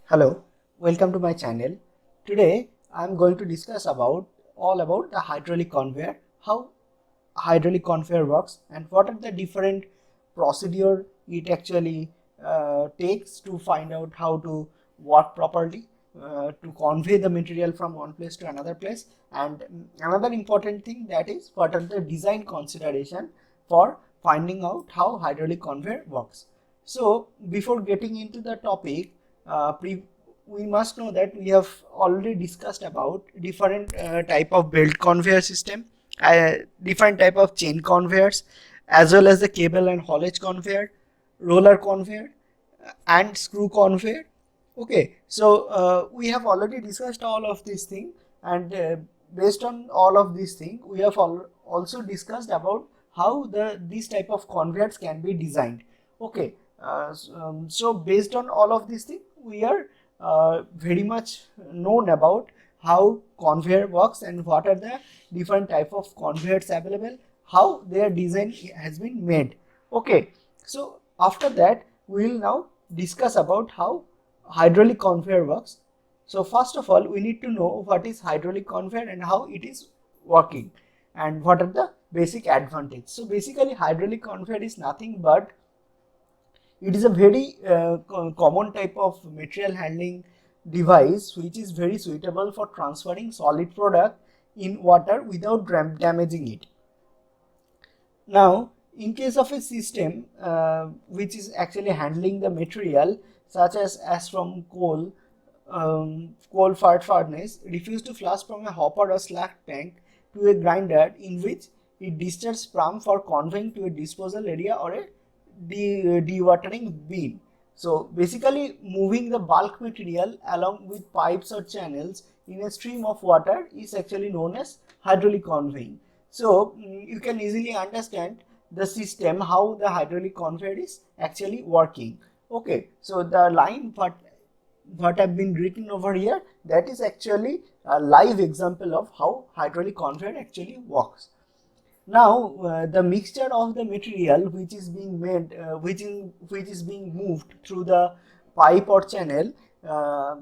Hello, welcome to my channel. Today I am going to discuss all about the hydraulic conveyor, how hydraulic conveyor works and what are the different procedure it actually takes to find out how to work properly to convey the material from one place to another place, and another important thing, that is what are the design consideration for finding out how hydraulic conveyor works. So before getting into the topic, we must know that we have already discussed about different type of belt conveyor system, different type of chain conveyors, as well as the cable and haulage conveyor, roller conveyor, and screw conveyor. Okay, so we have already discussed all of these things, and based on all of these things, we have also discussed about how these type of conveyors can be designed. Okay, so based on all of these things, we are very much known about how conveyor works and what are the different type of conveyors available, how their design has been made. Okay, so after that we will now discuss about how hydraulic conveyor works. So first of all, we need to know what is hydraulic conveyor and how it is working and what are the basic advantages. So basically hydraulic conveyor is nothing but it is a very common type of material handling device which is very suitable for transferring solid product in water without damaging it. Now, in case of a system which is actually handling the material such as from coal-fired furnace, refuse to flush from a hopper or slag tank to a grinder in which it discharges pump for conveying to a disposal area or a dewatering bin. So basically moving the bulk material along with pipes or channels in a stream of water is actually known as hydraulic conveying. So you can easily understand the system, how the hydraulic conveyor is actually working. Okay, so the line what have been written over here, that is actually a live example of how hydraulic conveyor actually works. Now the mixture of the material which is being made, which is being moved through the pipe or channel, uh,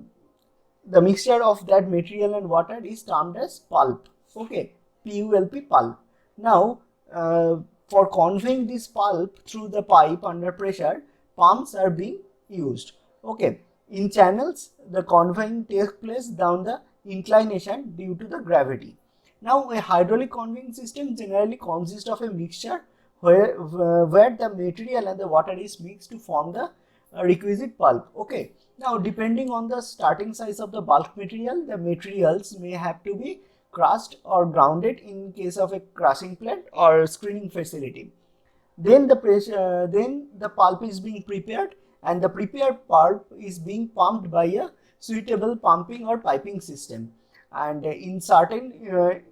the mixture of that material and water is termed as pulp. Okay, PULP, pulp. Now for conveying this pulp through the pipe under pressure, pumps are being used. Okay, in channels the conveying takes place down the inclination due to the gravity. Now a hydraulic conveying system generally consists of a mixture where the material and the water is mixed to form the requisite pulp. Okay, now depending on the starting size of the bulk material, the materials may have to be crushed or grounded in case of a crushing plant or screening facility. Then the pulp is being prepared, and the prepared pulp is being pumped by a suitable pumping or piping system. And in certain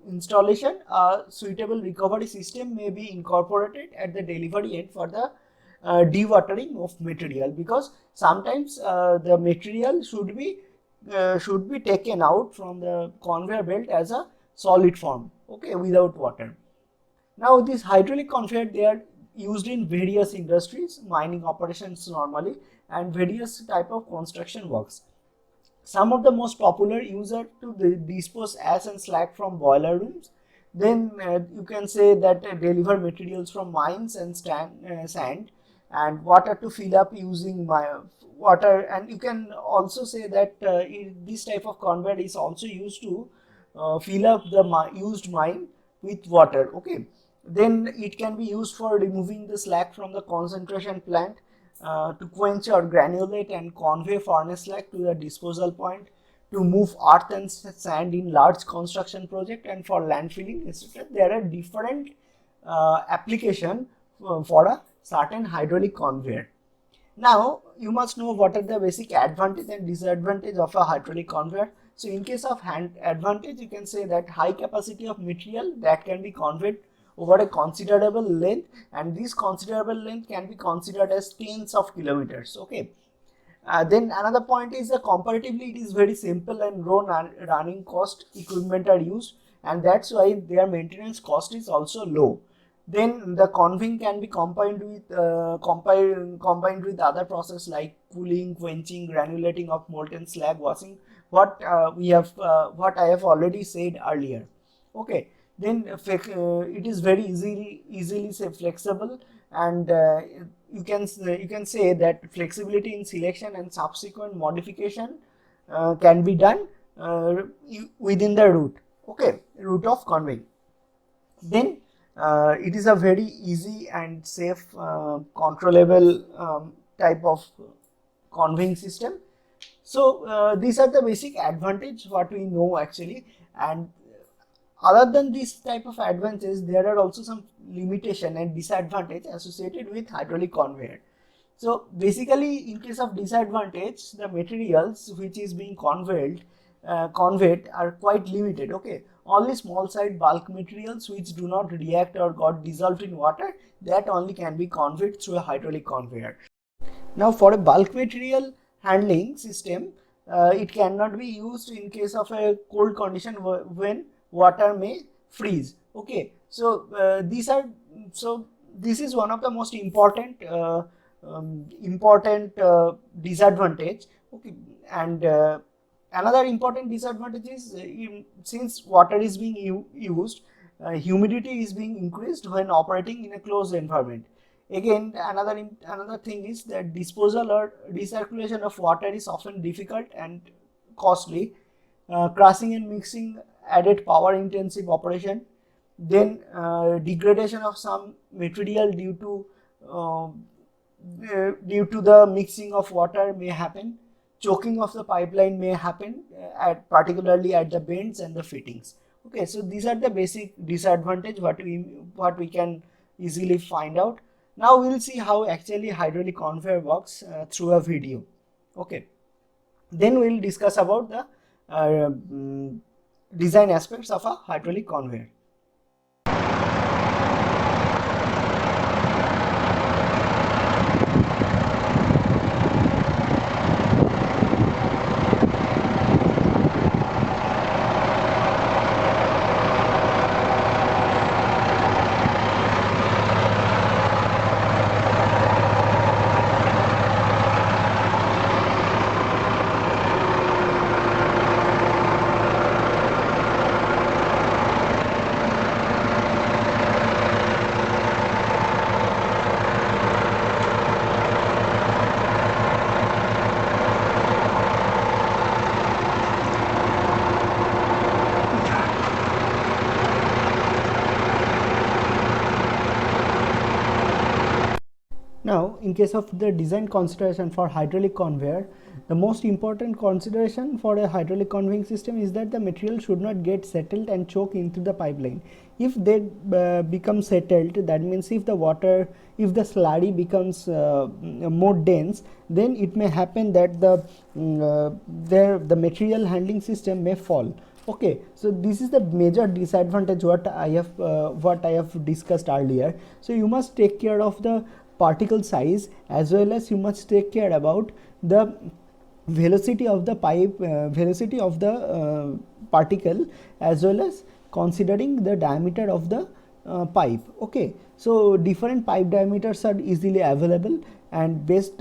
installation, a suitable recovery system may be incorporated at the delivery end for the dewatering of material, because sometimes the material should be taken out from the conveyor belt as a solid form, okay, without water. Now these hydraulic conveyor, they are used in various industries, mining operations normally, and various type of construction works. Some of the most popular use are to dispose ash and slag from boiler rooms. Then you can say that deliver materials from mines and sand and water to fill up using water. And you can also say that this type of conveyor is also used to fill up the used mine with water. Okay, then it can be used for removing the slag from the concentration plant, to quench or granulate and convey furnace slag to the disposal point, to move earth and sand in large construction project, and for landfilling, etc. There are different application for a certain hydraulic conveyor. Now you must know what are the basic advantage and disadvantage of a hydraulic conveyor. So in case of hand advantage, you can say that high capacity of material that can be conveyed over a considerable length, and this considerable length can be considered as tens of kilometers. Okay, then another point is that comparatively it is very simple and low running cost equipment are used, and that's why their maintenance cost is also low. Then the conveying can be combined with other process like cooling, quenching, granulating of molten slag, washing. What I have already said earlier. Okay. Then it is very easily say flexible, and you can say that flexibility in selection and subsequent modification can be done within the route. Okay, route of conveying. Then it is a very easy and safe controllable type of conveying system. So these are the basic advantage what we know actually. And other than this type of advantages, there are also some limitation and disadvantage associated with hydraulic conveyor. So basically, in case of disadvantage, the materials which is being conveyed are quite limited. Okay, only small side bulk materials which do not react or got dissolved in water, that only can be conveyed through a hydraulic conveyor. Now, for a bulk material handling system, it cannot be used in case of a cold condition when water may freeze. Okay, so this is one of the most important disadvantage. Okay, and another important disadvantage is since water is being used, humidity is being increased when operating in a closed environment. Again, another thing is that disposal or recirculation of water is often difficult and costly. Crushing and mixing added power intensive operation. Then degradation of some material due to the mixing of water may happen. Choking of the pipeline may happen particularly at the bends and the fittings. Okay, so these are the basic disadvantage what we can easily find out. Now we'll see how actually hydraulic conveyor works through a video. Okay, then we'll discuss about the design aspects of a hydraulic conveyor. Now, in case of the design consideration for hydraulic conveyor, the most important consideration for a hydraulic conveying system is that the material should not get settled and choke into the pipeline. If they become settled, that means if the slurry becomes more dense, then it may happen that the material handling system may fall. Okay, so this is the major disadvantage what I have discussed earlier. So you must take care of the particle size, as well as you must take care about the velocity of the particle, as well as considering the diameter of the pipe. Okay, so different pipe diameters are easily available, and based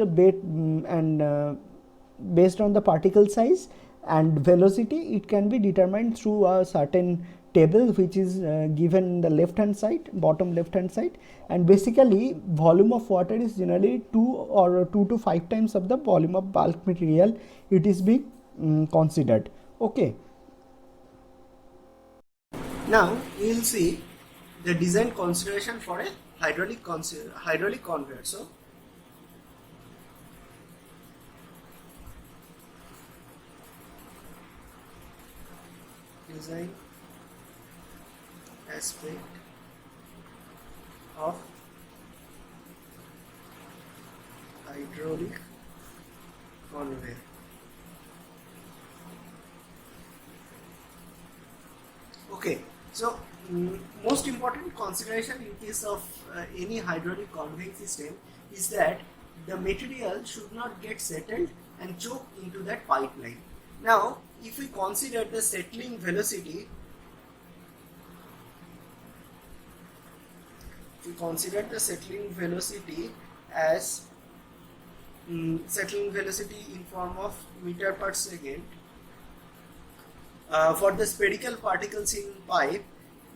on the particle size and velocity, it can be determined through a certain table which is given in the bottom left hand side. And basically volume of water is generally 2 to 5 times of the volume of bulk material it is being considered. Okay, now we will see the design consideration for a hydraulic conveyor. So design aspect of hydraulic conveyor. Okay, so most important consideration in case of any hydraulic conveying system is that the material should not get settled and choke into that pipeline. Now, if we consider the settling velocity, we consider the settling velocity as settling velocity in form of meter per second for the spherical particles in pipe,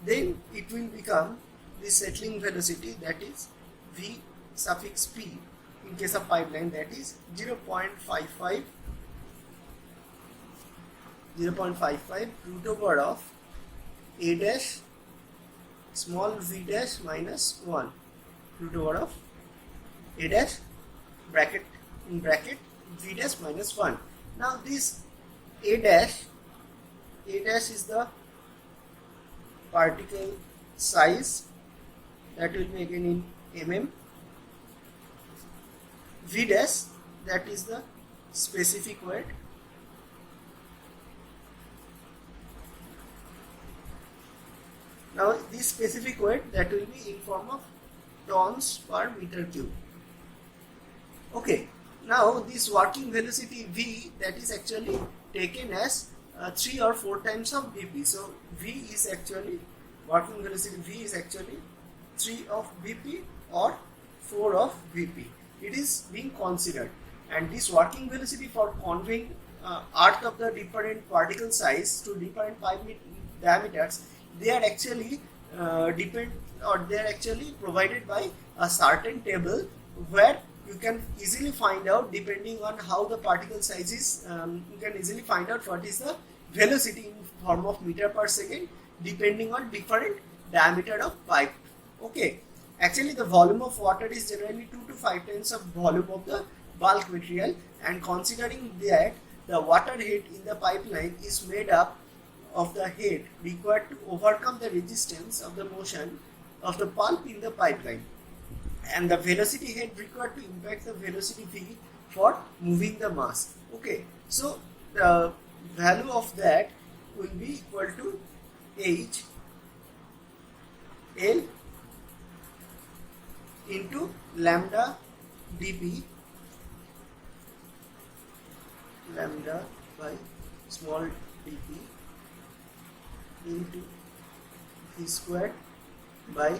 then it will become the settling velocity, that is V suffix P in case of pipeline, that is 0.55 root over of A dash small v dash minus 1 root over of A dash bracket in bracket v dash minus 1. Now this A dash is the particle size, that will be again in mm. V dash, that is the specific weight. Now this specific weight, that will be in form of tons per meter cube. Okay, now this working velocity V, that is actually taken as 3 or 4 times of Bp. So V is actually, working velocity V is actually 3 of Bp or 4 of Vp. It is being considered, and this working velocity for conveying earth of the different particle size to different pipe diameters, they are actually they are actually provided by a certain table where you can easily find out, depending on how the particle size is, you can easily find out what is the velocity in form of meter per second depending on different diameter of pipe. Okay, actually the volume of water is generally 2 to 5 times of volume of the bulk material, and considering that the water head in the pipeline is made up of the head required to overcome the resistance of the motion of the pulp in the pipeline, and the velocity head required to impact the velocity v for moving the mass. Okay, so the value of that will be equal to h L into lambda dp, lambda by small dp into v squared by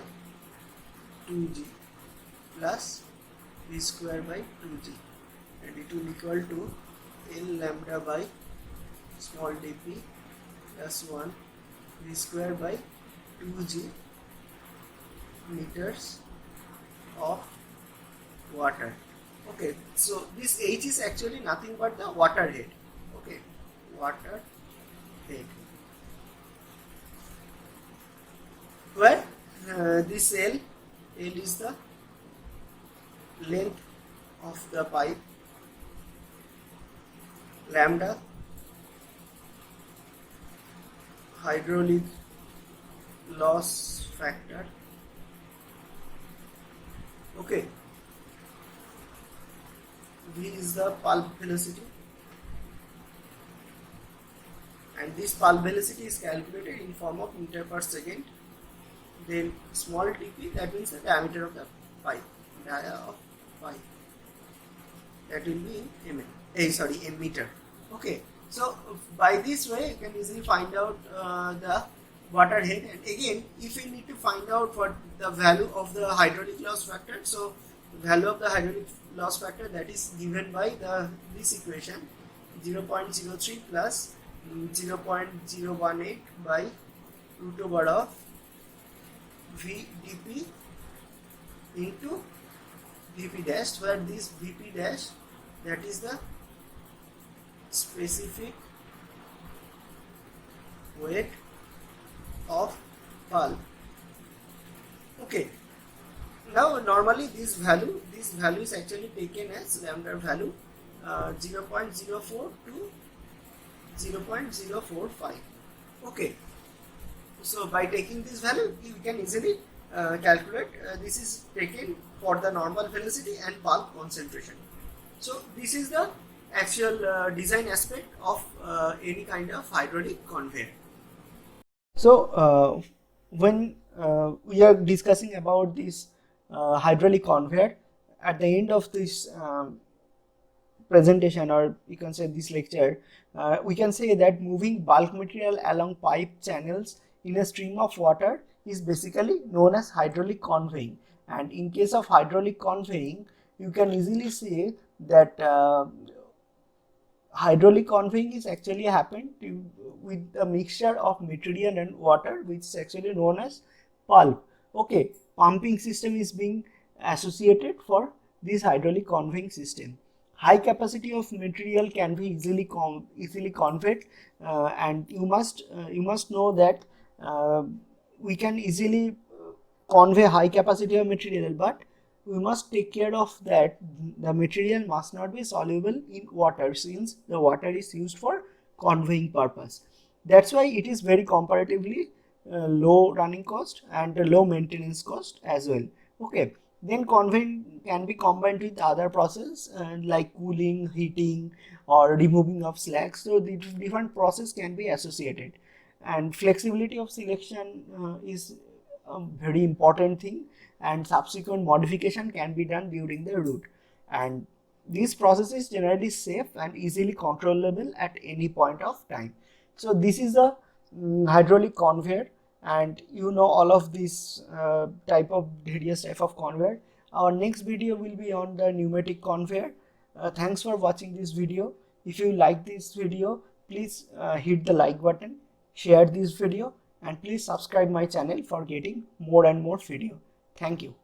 2g plus v square by 2g, and it will equal to L lambda by small dp plus 1 v square by 2g meters of water. Okay, so this h is actually nothing but the water head. Okay, water head, where this L is the length of the pipe, lambda hydraulic loss factor. Okay, V is the pulp velocity, and this pulp velocity is calculated in form of meter per second. Then small dp, that means the diameter of the pipe, dia of pipe, that will be in mm, in meter. Okay, so by this way you can easily find out the water head. And again, if we need to find out what the value of the hydraulic loss factor, so the value of the hydraulic loss factor, that is given by this equation, 0.03 plus 0.018 by root over of v dp into vp dash, where this vp dash, that is the specific weight of pulp. Okay, now normally this value is actually taken as lambda value 0.04 to 0.045. Okay, so by taking this value you can easily calculate, this is taken for the normal velocity and pulp concentration. So this is the actual design aspect of any kind of hydraulic conveyor. So when we are discussing about this hydraulic conveyor, at the end of this presentation, or you can say this lecture, we can say that moving bulk material along pipe channels in a stream of water is basically known as hydraulic conveying. And in case of hydraulic conveying, you can easily say that hydraulic conveying is actually happened with a mixture of material and water, which is actually known as pulp. Okay, pumping system is being associated for this hydraulic conveying system. High capacity of material can be easily conveyed, and you must know that we can easily convey high capacity of material, but we must take care of that the material must not be soluble in water, since the water is used for conveying purpose. That's why it is very comparatively low running cost and low maintenance cost as well. Okay, then conveying can be combined with other process like cooling, heating, or removing of slags. So the different process can be associated, and flexibility of selection is a very important thing, and subsequent modification can be done during the route, and this process is generally safe and easily controllable at any point of time. So this is a hydraulic conveyor, and you know all of these various type of conveyor. Our next video will be on the pneumatic conveyor. Thanks for watching this video. If you like this video, please hit the like button, share this video, and please subscribe my channel for getting more and more video. Thank you.